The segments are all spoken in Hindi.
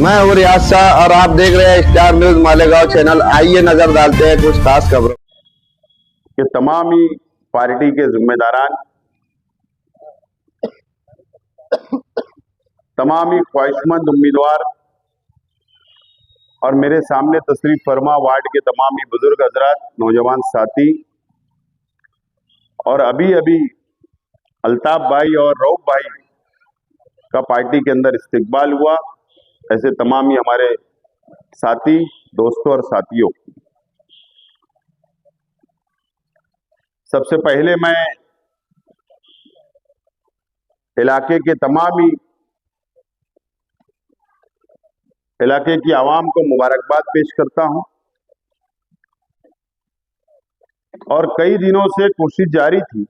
मैं हूँ रियाज शाह और आप देख रहे हैं स्टार न्यूज मालेगांव चैनल। आइए नजर डालते हैं कुछ खास खबरों कि तमाम ही पार्टी के जिम्मेदारान, तमाम ही ख्वाहिशमंद उम्मीदवार और मेरे सामने तशरीफ फरमा वार्ड के तमाम ही बुजुर्ग हजरात, नौजवान साथी और अभी अभी अल्ताफ भाई और रऊफ भाई का पार्टी के अंदर इस्तिकबाल हुआ, ऐसे तमाम ही हमारे साथी, दोस्तों और साथियों, सबसे पहले मैं इलाके के तमाम ही इलाके की आवाम को मुबारकबाद पेश करता हूं और कई दिनों से कोशिश जारी थी।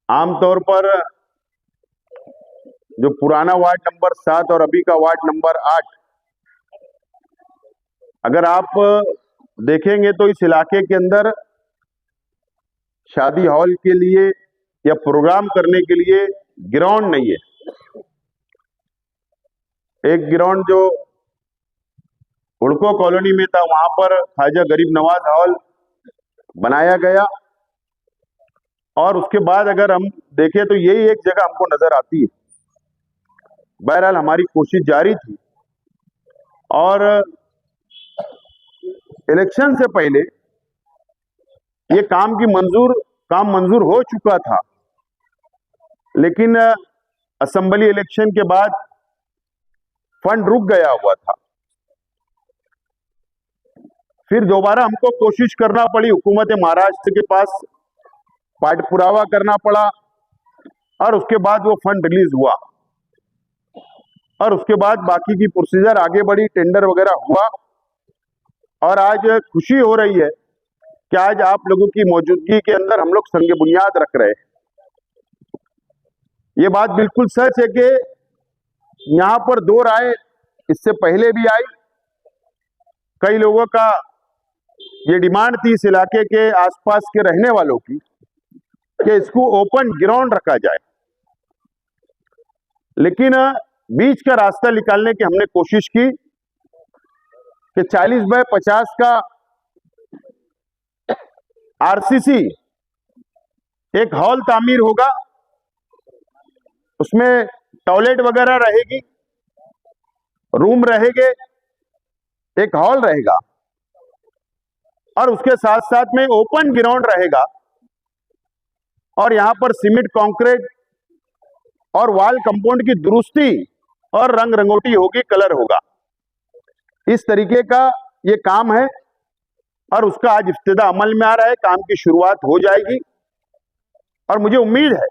आमतौर पर जो पुराना वार्ड नंबर 7 और अभी का वार्ड नंबर 8, अगर आप देखेंगे तो इस इलाके के अंदर शादी हॉल के लिए या प्रोग्राम करने के लिए ग्राउंड नहीं है। एक ग्राउंड जो हुड़को कॉलोनी में था, वहां पर ख्वाजा गरीब नवाज हॉल बनाया गया और उसके बाद अगर हम देखें तो यही एक जगह हमको नजर आती है। बहरहाल हमारी कोशिश जारी थी और इलेक्शन से पहले ये काम मंजूर हो चुका था, लेकिन असेंबली इलेक्शन के बाद फंड रुक गया हुआ था। फिर दोबारा हमको कोशिश करना पड़ी, हुकूमत महाराष्ट्र के पास पुरावा करना पड़ा और उसके बाद वो फंड रिलीज हुआ और उसके बाद बाकी की प्रोसीजर आगे बढ़ी, टेंडर वगैरह हुआ और आज खुशी हो रही है कि आज आप लोगों की मौजूदगी के अंदर हम लोग संग बुनियाद रख रहे हैं। ये बात बिल्कुल सच है कि यहां पर दो राय इससे पहले भी आई। कई लोगों का ये डिमांड थी इस इलाके के आसपास के रहने वालों की कि इसको ओपन ग्राउंड रखा जाए, लेकिन बीच का रास्ता निकालने की हमने कोशिश की कि 40 बाय 50 का आरसीसी एक हॉल तामीर होगा, उसमें टॉयलेट वगैरह रहेगी, रूम रहेंगे, एक हॉल रहेगा और उसके साथ साथ में ओपन ग्राउंड रहेगा और यहां पर सीमेंट कंक्रीट और वॉल कंपाउंड की दुरुस्ती और रंग रंगोटी होगी, कलर होगा। इस तरीके का ये काम है और उसका आज इफ्तिदा अमल में आ रहा है, काम की शुरुआत हो जाएगी और मुझे उम्मीद है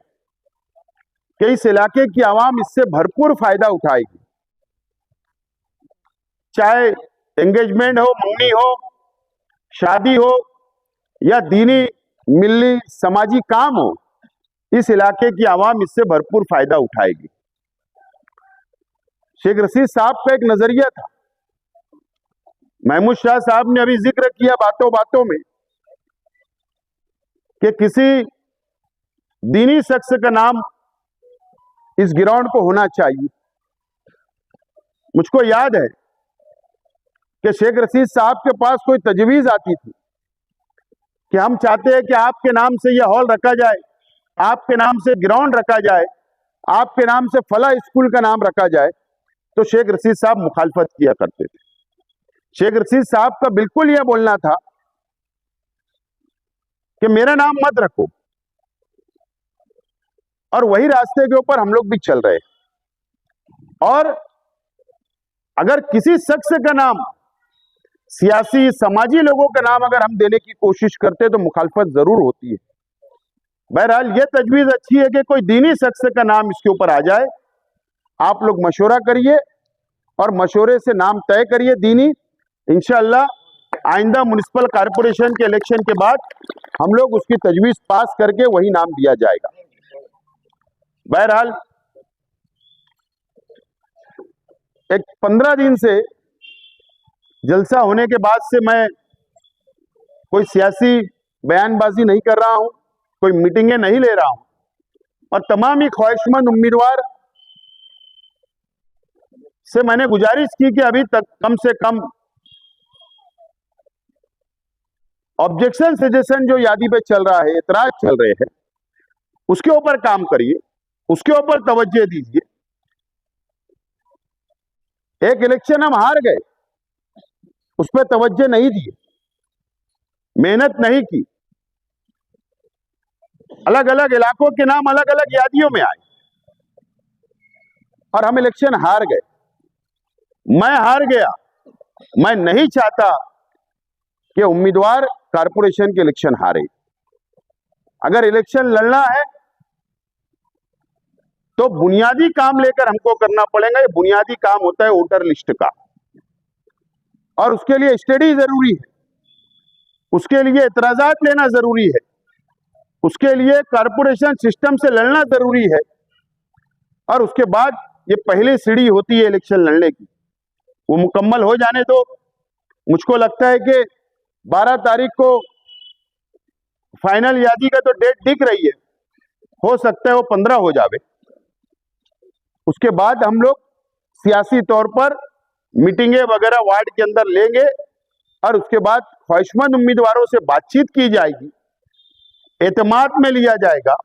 कि इस इलाके की आवाम इससे भरपूर फायदा उठाएगी। चाहे एंगेजमेंट हो, मंगनी हो, शादी हो या दीनी मिल्ली समाजी काम हो, इस इलाके की आवाम इससे भरपूर फायदा उठाएगी। शेख रशीद साहब का एक नजरिया था, महमूद शाह साहब ने अभी जिक्र किया बातों बातों में कि किसी दीनी शख्स का नाम इस ग्राउंड को होना चाहिए। मुझको याद है कि शेख रशीद साहब के पास कोई तजवीज आती थी कि हम चाहते हैं कि आपके नाम से यह हॉल रखा जाए, आपके नाम से ग्राउंड रखा जाए, आपके नाम से फला स्कूल का नाम रखा जाए, तो शेख रशीद साहब मुखालफत किया करते थे। शेख रशीद साहब का बिल्कुल यह बोलना था कि मेरा नाम मत रखो, और वही रास्ते के ऊपर हम लोग भी चल रहे हैं। और अगर किसी शख्स का नाम, सियासी समाजी लोगों का नाम अगर हम देने की कोशिश करते तो मुखालफत जरूर होती है। बहरहाल ये तजवीज अच्छी है कि कोई दीनी शख्स का नाम इसके ऊपर आ जाए। आप लोग मशवरा करिए और मशवरे से नाम तय करिए दीनी। इंशाअल्लाह आइंदा म्युनिसिपल कॉरपोरेशन के इलेक्शन के बाद हम लोग उसकी तजवीज पास करके वही नाम दिया जाएगा। बहरहाल एक 15 दिन से जलसा होने के बाद से मैं कोई सियासी बयानबाजी नहीं कर रहा हूं, कोई मीटिंगें नहीं ले रहा हूं और तमाम ही ख्वाहिशमंद उम्मीदवार से मैंने गुजारिश की कि अभी तक कम से कम ऑब्जेक्शन सजेशन जो यादी पे चल रहा है, एतराज चल रहे हैं, उसके ऊपर काम करिए, उसके ऊपर तवज्जो दीजिए। एक इलेक्शन हम हार गए, उस पर तवज्जो नहीं दी, मेहनत नहीं की, अलग अलग इलाकों के नाम अलग अलग यादियों में आए और हम इलेक्शन हार गए। मैं हार गया। मैं नहीं चाहता कि उम्मीदवार कारपोरेशन के इलेक्शन हारे। अगर इलेक्शन लड़ना है तो बुनियादी काम लेकर हमको करना पड़ेगा। ये बुनियादी काम होता है वोटर लिस्ट का, और उसके लिए स्टडी जरूरी है, उसके लिए इतराजात लेना जरूरी है, उसके लिए कारपोरेशन सिस्टम से लड़ना जरूरी है, और उसके बाद ये पहली सीढ़ी होती है इलेक्शन लड़ने की, वो मुकम्मल हो जाने दो। मुझको लगता है कि 12 तारीख को फाइनल यादी का तो डेट दिख रही है, हो सकता है वो 15 हो जावे। उसके बाद हम लोग सियासी तौर पर मीटिंगें वगैरह वार्ड के अंदर लेंगे और उसके बाद ख्वाहिशमंद उम्मीदवारों से बातचीत की जाएगी, एतमाद में लिया जाएगा,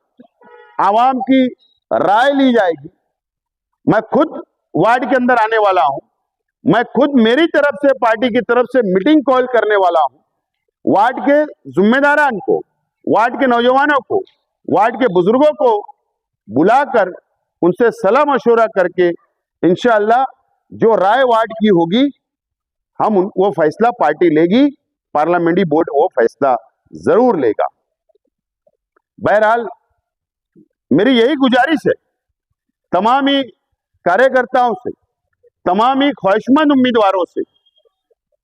आवाम की राय ली जाएगी। मैं खुद वार्ड के अंदर आने वाला हूं, मैं खुद मेरी तरफ से पार्टी की तरफ से मीटिंग कॉल करने वाला हूं। वार्ड के जिम्मेदारान को, वार्ड के नौजवानों को, वार्ड के बुजुर्गों को बुलाकर उनसे सलाह मशवरा करके इंशाअल्लाह जो राय वार्ड की होगी हम वो फैसला पार्टी लेगी, पार्लियामेंट्री बोर्ड वो फैसला जरूर लेगा। बहरहाल मेरी यही गुजारिश है तमाम ही कार्यकर्ताओं से, तमाम ही ख्वाहिशमंद उम्मीदवारों से,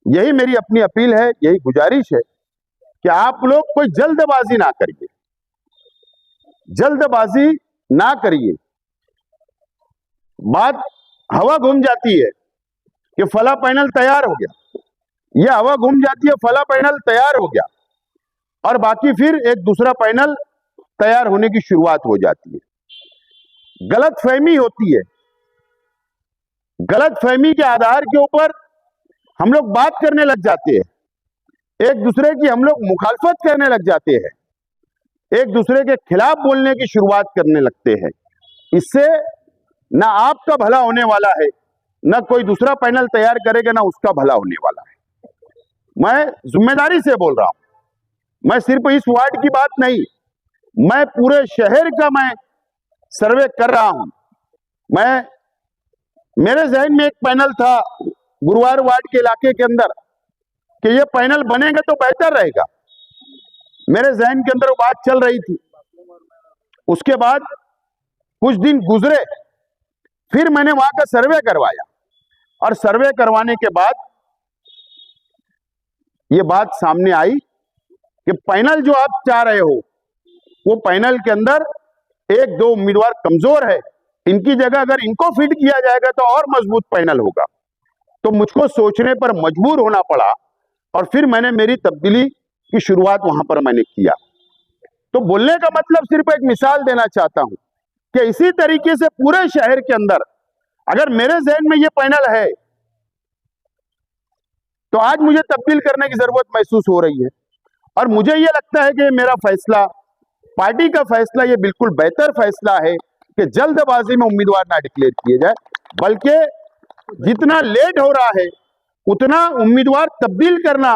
यही मेरी अपनी अपील है, यही गुजारिश है कि आप लोग कोई जल्दबाजी ना करिए, जल्दबाजी ना करिए। बात हवा घूम जाती है कि फला पैनल तैयार हो गया, यह हवा घूम जाती है फला पैनल तैयार हो गया और बाकी फिर एक दूसरा पैनल तैयार होने की शुरुआत हो जाती है। गलतफहमी होती है, गलतफहमी के आधार के ऊपर हम लोग बात करने लग जाते हैं, एक दूसरे की हम लोग मुखालफत करने लग जाते हैं, एक दूसरे के खिलाफ बोलने की शुरुआत करने लगते हैं। इससे ना आपका भला होने वाला है, ना कोई दूसरा पैनल तैयार करेगा, ना उसका भला होने वाला है। मैं जिम्मेदारी से बोल रहा हूं, मैं सिर्फ इस वार्ड की बात नहीं, मैं पूरे शहर का मैं सर्वे कर रहा हूं। मेरे जहन में एक पैनल था गुरुवार वार्ड के इलाके के अंदर कि ये पैनल बनेगा तो बेहतर रहेगा, मेरे जहन के अंदर वो बात चल रही थी। उसके बाद कुछ दिन गुजरे, फिर मैंने वहां का सर्वे करवाया और सर्वे करवाने के बाद ये बात सामने आई कि पैनल जो आप चाह रहे हो वो पैनल के अंदर एक दो उम्मीदवार कमजोर है, इनकी जगह अगर इनको फिट किया जाएगा तो और मजबूत पैनल होगा। तो मुझको सोचने पर मजबूर होना पड़ा और फिर मैंने मेरी तब्दीली की शुरुआत वहां पर मैंने किया। तो बोलने का मतलब सिर्फ एक मिसाल देना चाहता हूं कि इसी तरीके से पूरे शहर के अंदर अगर मेरे जहन में ये पैनल है तो आज मुझे तब्दील करने की जरूरत महसूस हो रही है और मुझे ये लगता है कि मेरा फैसला, पार्टी का फैसला, ये बिल्कुल बेहतर फैसला है कि जल्दबाजी में उम्मीदवार ना डिक्लेयर किए जाए, बल्कि जितना लेट हो रहा है उतना उम्मीदवार तब्दील करना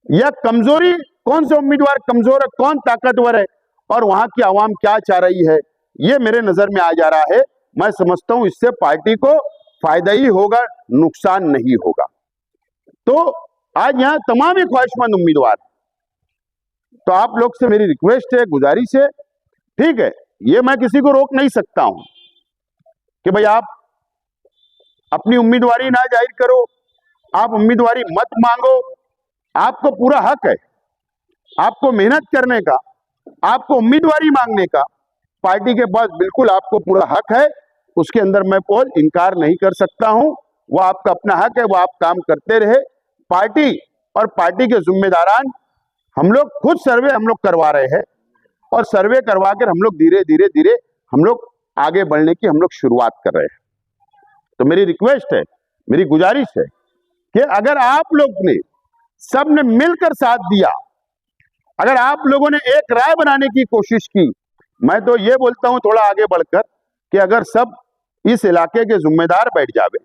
या कमजोरी, कौन सा उम्मीदवार कमजोर है, कौन ताकतवर है और वहां की आवाम क्या चाह रही है, ये मेरे नजर में आ जा रहा है। मैं समझता हूं इससे पार्टी को फायदा ही होगा, नुकसान नहीं होगा। तो आज यहां तमाम ही ख्वाहिशमंद उम्मीदवार, तो आप लोग से मेरी रिक्वेस्ट है, गुजारिश है, ठीक है, ये मैं किसी को रोक नहीं सकता हूं कि भाई आप अपनी उम्मीदवारी ना जाहिर करो, आप उम्मीदवारी मत मांगो, आपको पूरा हक है, आपको मेहनत करने का, आपको उम्मीदवारी मांगने का, पार्टी के पास बिल्कुल आपको पूरा हक है, उसके अंदर मैं कोई इनकार नहीं कर सकता हूं, वो आपका अपना हक है, वो आप काम करते रहे। पार्टी और पार्टी के जिम्मेदारान हम लोग खुद सर्वे हम लोग करवा रहे हैं और सर्वे करवा कर हम लोग धीरे धीरे धीरे हम लोग आगे बढ़ने की हम लोग शुरुआत कर रहे हैं। तो मेरी रिक्वेस्ट है, मेरी गुजारिश है कि अगर आप लोग ने सब ने मिलकर साथ दिया, अगर आप लोगों ने एक राय बनाने की कोशिश की, मैं तो ये बोलता हूं थोड़ा आगे बढ़कर कि अगर सब इस इलाके के जिम्मेदार बैठ जावे,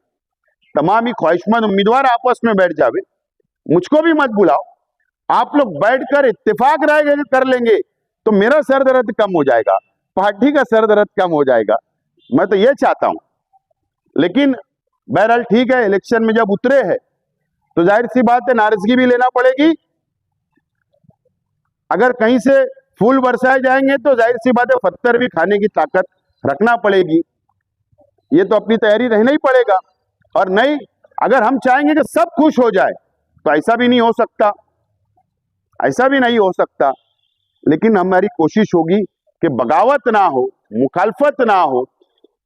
तमाम ही ख्वाहिशमंद उम्मीदवार आपस में बैठ जावे, मुझको भी मत बुलाओ, आप लोग बैठकर इत्तेफाक राय कर लेंगे तो मेरा सर दर्द कम हो जाएगा, पार्टी का सर दर्द कम हो जाएगा। मैं तो ये चाहता हूं। लेकिन बहरहाल ठीक है, इलेक्शन में जब उतरे हैं तो जाहिर सी बात है नाराजगी भी लेना पड़ेगी। अगर कहीं से फूल बरसाए जाएंगे तो जाहिर सी बात है पत्थर भी खाने की ताकत रखना पड़ेगी। ये तो अपनी तैयारी रहना ही पड़ेगा। और नहीं, अगर हम चाहेंगे कि सब खुश हो जाए तो ऐसा भी नहीं हो सकता, ऐसा भी नहीं हो सकता। लेकिन हमारी कोशिश होगी कि बगावत ना हो, मुखालफत ना हो,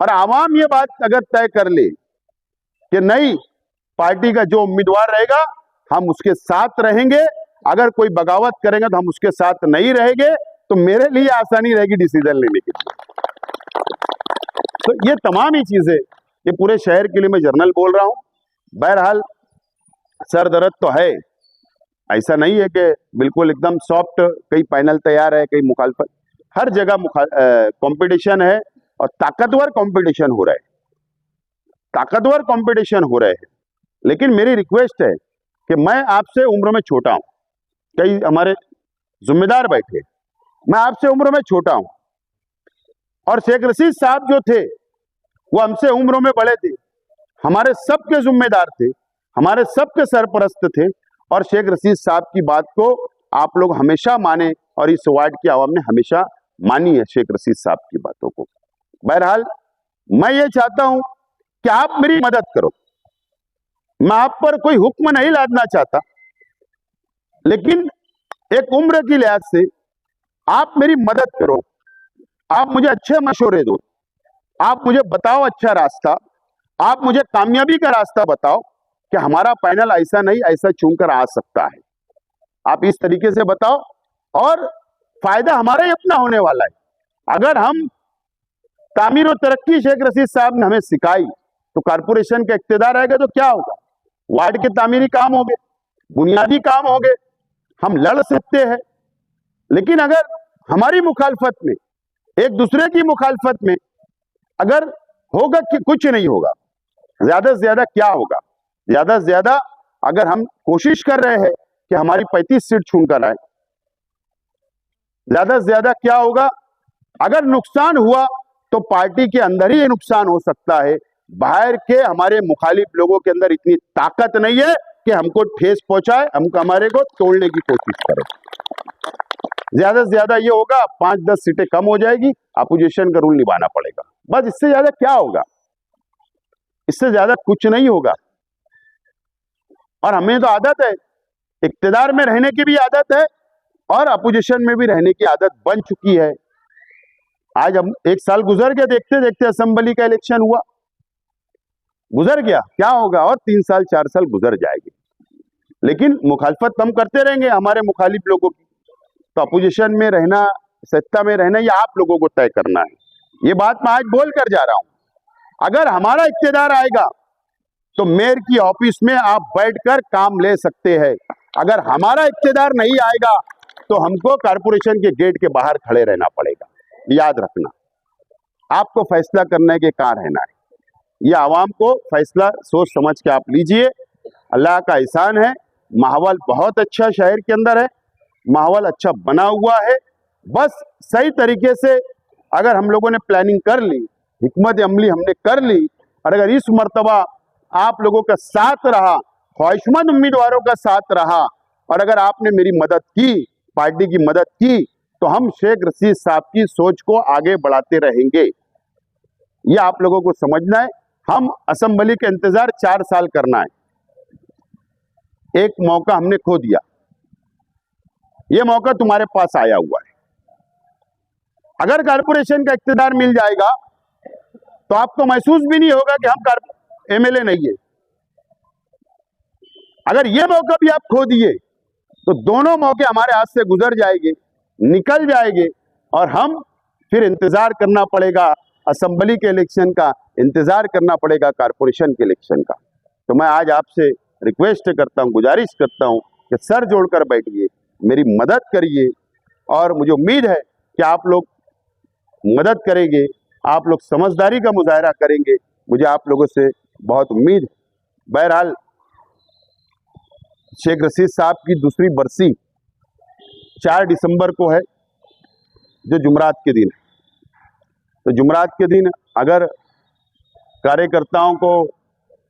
और आवाम ये बात अगर तय कर ले कि नहीं, पार्टी का जो उम्मीदवार रहेगा हम उसके साथ रहेंगे, अगर कोई बगावत करेंगे तो हम उसके साथ नहीं रहेंगे, तो मेरे लिए आसानी रहेगी डिसीजन लेने की। तो ये तमाम ही चीजें, ये पूरे शहर के लिए मैं जर्नल बोल रहा हूं। बहरहाल सर दर्द तो है, ऐसा नहीं है कि बिल्कुल एकदम सॉफ्ट, कई पैनल तैयार है, कई मुखालफत, हर जगह कंपटीशन है और ताकतवर कंपटीशन हो रहा है, ताकतवर कंपटीशन हो रहे हैं। लेकिन मेरी रिक्वेस्ट है कि मैं आपसे उम्र में छोटा हूं, कई हमारे जिम्मेदार बैठे, मैं आपसे उम्र में छोटा हूं, और शेख रशीद साहब जो थे वो हमसे उम्र में बड़े थे, हमारे सबके जिम्मेदार थे, हमारे सबके सरपरस्त थे, और शेख रशीद साहब की बात को आप लोग हमेशा माने, और इस वार्ड की आवाम ने हमेशा मानी है शेख रशीद साहब की बातों को। बहरहाल मैं ये चाहता हूं कि आप मेरी मदद करो। मैं आप पर कोई हुक्म नहीं लादना चाहता, लेकिन एक उम्र की लिहाज से आप मेरी मदद करो, आप मुझे अच्छे मशवरे दो, आप मुझे बताओ अच्छा रास्ता, आप मुझे कामयाबी का रास्ता बताओ कि हमारा पैनल ऐसा नहीं ऐसा चुनकर आ सकता है। आप इस तरीके से बताओ, और फायदा हमारा ही अपना होने वाला है। अगर हम तामीर और तरक्की शेख रशीद साहब ने हमें सिखाई, तो कारपोरेशन का इक्तदार आएगा तो क्या होगा, वार्ड के तामीरी काम होंगे, बुनियादी काम होंगे, हम लड़ सकते हैं। लेकिन अगर हमारी मुखालफत में, एक दूसरे की मुखालफत में अगर होगा कि कुछ नहीं होगा, ज्यादा से ज्यादा क्या होगा, ज्यादा से ज्यादा अगर हम कोशिश कर रहे हैं कि हमारी 35 सीट छूनकर आए, ज्यादा से ज्यादा क्या होगा, अगर नुकसान हुआ तो पार्टी के अंदर ही ये नुकसान हो सकता है, बाहर के हमारे मुखालिफ लोगों के अंदर इतनी ताकत नहीं है कि हमको ठेस पहुंचाए, हमको हमारे को तोड़ने की कोशिश करे। ज्यादा से ज्यादा ये होगा 5-10 सीटें कम हो जाएगी, अपोजिशन का रूल निभाना पड़ेगा, बस। इससे ज्यादा क्या होगा, इससे ज्यादा कुछ नहीं होगा। और हमें तो आदत है, इक्तदार में रहने की भी आदत है और अपोजिशन में भी रहने की आदत बन चुकी है। आज हम 1 साल गुजर गया, देखते देखते असेंबली का इलेक्शन हुआ, गुजर गया, क्या होगा, और 3 साल 4 साल गुजर जाएंगे। लेकिन मुखालफत हम करते रहेंगे हमारे मुखालिफ लोगों की। तो अपोजिशन में रहना, सत्ता में रहना, ये आप लोगों को तय करना है। ये बात मैं आज बोल कर जा रहा हूं। अगर हमारा इक्तदार आएगा तो मेयर की ऑफिस में आप बैठकर काम ले सकते हैं। अगर हमारा इक्तदार नहीं आएगा तो हमको कारपोरेशन के गेट के बाहर खड़े रहना पड़ेगा। याद रखना, आपको फैसला करने के कहाँ रहना है, ये आवाम को फैसला सोच समझ के आप लीजिए। अल्लाह का एहसान है, माहौल बहुत अच्छा शहर के अंदर है, माहौल अच्छा बना हुआ है। बस सही तरीके से अगर हम लोगों ने प्लानिंग कर ली, हिकमत अमली हमने कर ली, और अगर इस मर्तबा आप लोगों का साथ रहा, ख्वाहिशमंद उम्मीदवारों का साथ रहा, और अगर आपने मेरी मदद की, पार्टी की मदद की, तो हम शेख रशीद साहब की सोच को आगे बढ़ाते रहेंगे। ये आप लोगों को समझना है। हम असेंबली का इंतजार 4 साल करना है, एक मौका हमने खो दिया, ये मौका तुम्हारे पास आया हुआ है। अगर कारपोरेशन का इक्तदार मिल जाएगा तो आपको महसूस भी नहीं होगा कि हम एमएलए नहीं है। अगर ये मौका भी आप खो दिए तो दोनों मौके हमारे हाथ से गुजर जाएंगे, निकल जाएंगे, और हम फिर इंतजार करना पड़ेगा असेंबली के इलेक्शन का, इंतजार करना पड़ेगा कारपोरेशन के इलेक्शन का। तो मैं आज आपसे रिक्वेस्ट करता हूँ, गुजारिश करता हूँ कि सर जोड़कर बैठिए, मेरी मदद करिए, और मुझे उम्मीद है कि आप लोग मदद करेंगे, आप लोग समझदारी का मुजाहरा करेंगे, मुझे आप लोगों से बहुत उम्मीद है। बहरहाल शेख रशीद साहब की दूसरी बरसी 4 दिसंबर को है, जो जुमरात के दिन है। तो जुमरात के दिन अगर कार्यकर्ताओं को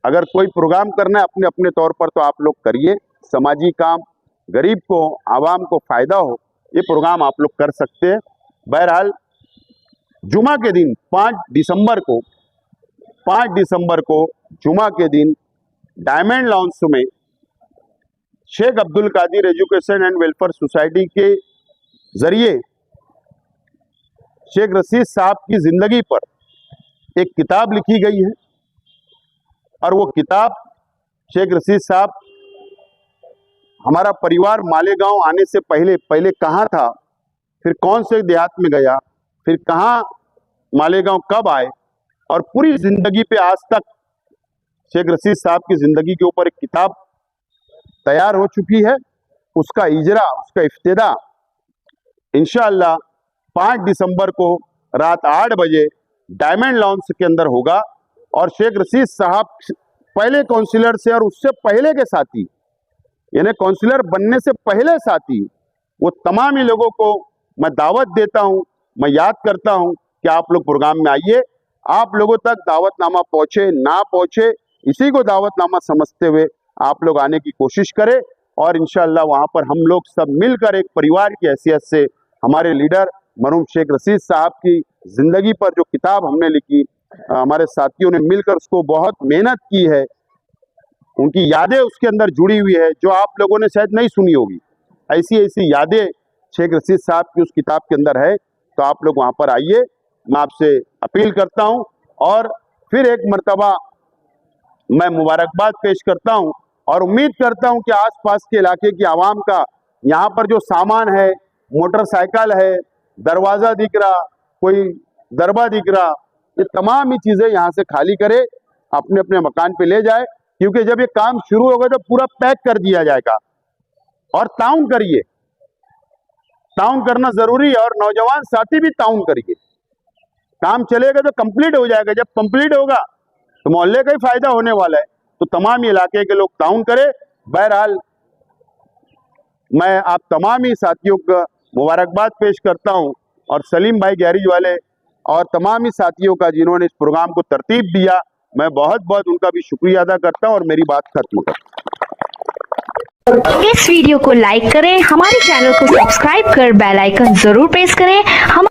अगर कोई प्रोग्राम करना है अपने अपने तौर पर, तो आप लोग करिए। समाजी काम, गरीब को, आवाम को फ़ायदा हो, ये प्रोग्राम आप लोग कर सकते हैं। बहरहाल जुमा के दिन 5 दिसंबर को जुमा के दिन डायमंड लॉन्स में Sheikh Abdul Qadir education and welfare society के जरिए शेख रशीद साहब की जिंदगी पर एक किताब लिखी गई है, और वो किताब शेख रशीद साहब हमारा परिवार मालेगांव आने से पहले कहाँ था, फिर कौन से देहात में गया, फिर कहाँ मालेगांव कब आए, और पूरी जिंदगी पे आज तक शेख रशीद साहब की जिंदगी के ऊपर एक किताब तैयार हो चुकी है। उसका इजरा, उसका इफ्तिदा इंशाअल्लाह 5 दिसंबर को रात 8 बजे डायमंड लॉन्स के अंदर होगा। और शेख रशीद साहब पहले काउंसिलर से और उससे पहले के साथी, यानी काउंसिलर बनने से पहले साथी, वो तमाम ही लोगों को मैं दावत देता हूँ, मैं याद करता हूँ कि आप लोग प्रोग्राम में आइए। आप लोगों तक दावतनामा पहुँचे ना पहुँचे, इसी को दावतनामा समझते हुए आप लोग आने की कोशिश करें, और इंशाअल्लाह वहाँ पर हम लोग सब मिलकर एक परिवार की हैसियत से हमारे लीडर मरहूम शेख रशीद साहब की ज़िंदगी पर जो किताब हमने लिखी, हमारे साथियों ने मिलकर उसको बहुत मेहनत की है, उनकी यादें उसके अंदर जुड़ी हुई है जो आप लोगों ने शायद नहीं सुनी होगी। ऐसी यादें शेख रशीद साहब की उस किताब के अंदर है। तो आप लोग वहाँ पर आइए, मैं आपसे अपील करता हूँ। और फिर एक मर्तबा मैं मुबारकबाद पेश करता हूँ, और उम्मीद करता हूँ कि आसपास के इलाके की आवाम का यहाँ पर जो सामान है, मोटरसाइकिल है, दरवाज़ा दिख रहा, कोई दरबा दिख रहा, ये तमाम ही चीज़ें यहाँ से खाली करे, अपने अपने मकान पे ले जाए, क्योंकि जब ये काम शुरू होगा तो पूरा पैक कर दिया जाएगा। और ताउन करिए, ताउन करना ज़रूरी है, और नौजवान साथी भी ताउन करिए। काम चलेगा तो कंप्लीट हो जाएगा, जब कंप्लीट होगा तो मोहल्ले का ही फायदा होने वाला है। तो तमाम इलाके के लोग ताउन करें। बहरहाल मैं आप तमाम ही साथियों का मुबारकबाद पेश करता हूं, और सलीम भाई गैरेज वाले और तमाम ही साथियों का जिन्होंने इस प्रोग्राम को तरतीब दिया, मैं बहुत बहुत उनका भी शुक्रिया अदा करता हूं, और मेरी बात खत्म करता हूं। इस वीडियो को लाइक करें, हमारे चैनल को सब्सक्राइब कर बेल आइकन जरूर प्रेस करें। हम